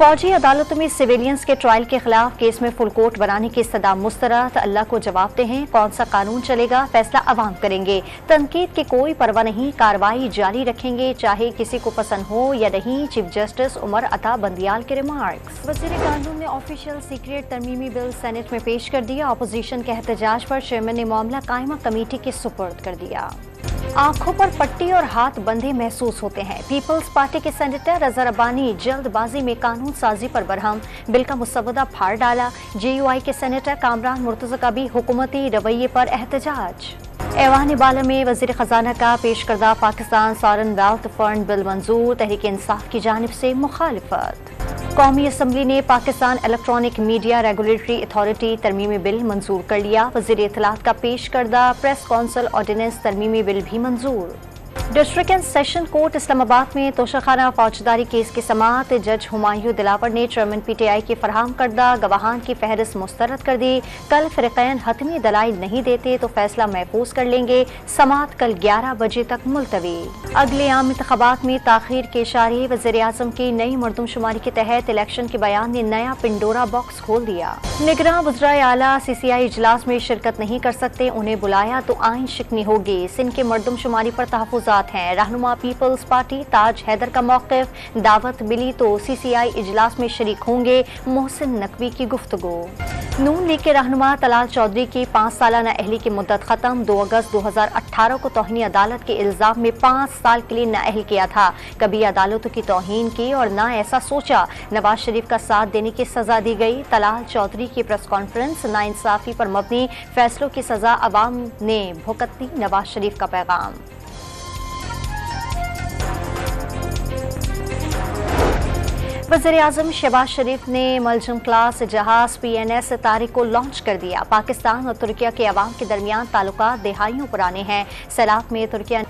फौजी अदालतों में सिविलियंस के ट्रायल के खिलाफ केस में फुल कोर्ट बनाने की इस्तदा मुस्तरद। अल्लाह को जवाब दे हैं, कौन सा कानून चलेगा फैसला अवाम करेंगे। तनकीद की कोई परवाह नहीं, कार्रवाई जारी रखेंगे चाहे किसी को पसंद हो या नहीं। चीफ जस्टिस उमर अता बंदियाल के रिमार्क्स। वज़ीर कानून ने ऑफिशियल सीक्रेट तरमीमी बिल सेनेट में पेश कर दिया। अपोजिशन के एहतजाज पर चेयरमैन ने मामला कायमा कमेटी के सुपुर्द कर दिया। आंखों पर पट्टी और हाथ बंधे महसूस होते हैं। पीपल्स पार्टी के सेनेटर रजा रब्बानी जल्दबाजी में कानून साजी पर बरहम, बिल का मुसवदा फाड़ डाला। JUI के सेनेटर कामरान मुर्तज़ा का भी हुकूमती रवैये पर एहतजाज। ऐवान बाला में वज़ीर खजाना का पेश करदा Pakistan sovereign wealth fund bill मंजूर। तहरीक इंसाफ की जानिब से मुखालिफत। कौमी असम्बली ने Pakistan electronic media regulatory authority तरमीमी बिल मंजूर कर लिया। वज़ीर इत्तलात का पेश करदा प्रेस काउंसिल ऑर्डिनेंस तरमीमी बिल भी मंजूर। District and session court Islamabad में तोशाखाना फौजदारी केस की समाअत। जज हुमायूं दिलावर ने चेयरमैन PTI की फराहम करदा गवाहान की फहरिस्त मुस्तरद कर दी। कल फ़रीक़ैन हतमी दलाइल नहीं देते तो फैसला महफूज कर लेंगे। समाअत कल 11 बजे तक मुलतवी। अगले आम इंतखाबात में ताख़ीर के इशारे। वज़ीर आज़म की नई मरदमशुमारी के तहत इलेक्शन के बयान ने नया पिंडोरा बॉक्स खोल दिया। निगरां वज़राए आला CCI इजलास में शिरकत नहीं कर सकते, उन्हें बुलाया तो आइन शिकनी होगी। सिंध के मरदमशुमारी पर तहफ़्फ़ुज़ात हैं। रहनुमा पीपल्स पार्टी ताज हैदर का मौक़िफ़, दावत मिली तो CCI इजलास में शरीक होंगे। मोहसिन नकवी की गुफ्तगू। नून लीग के रहनुमा तलाल चौधरी की 5 सालाना अहली की मुद्दत खत्म। 2 अगस्त 2018 को तौहीन अदालत के इल्जाम में 5 साल के लिए नाअहल किया था। कभी अदालतों की तौहीन की और ना ऐसा सोचा। नवाज शरीफ का साथ देने की सजा दी गई। तलाल चौधरी की प्रेस कॉन्फ्रेंस। नाइंसाफी पर मबनी फैसलों की सजा अवाम ने भुगतनी, नवाज शरीफ का पैगाम। वज़ीर आज़म शहबाज शरीफ ने मलजम क्लास जहाज PNS तारिक को लॉन्च कर दिया। पाकिस्तान और तुर्किया के अवाम के दरमियान ताल्लुकात दहाइयों पुराने हैं। सैलाब में तुर्किया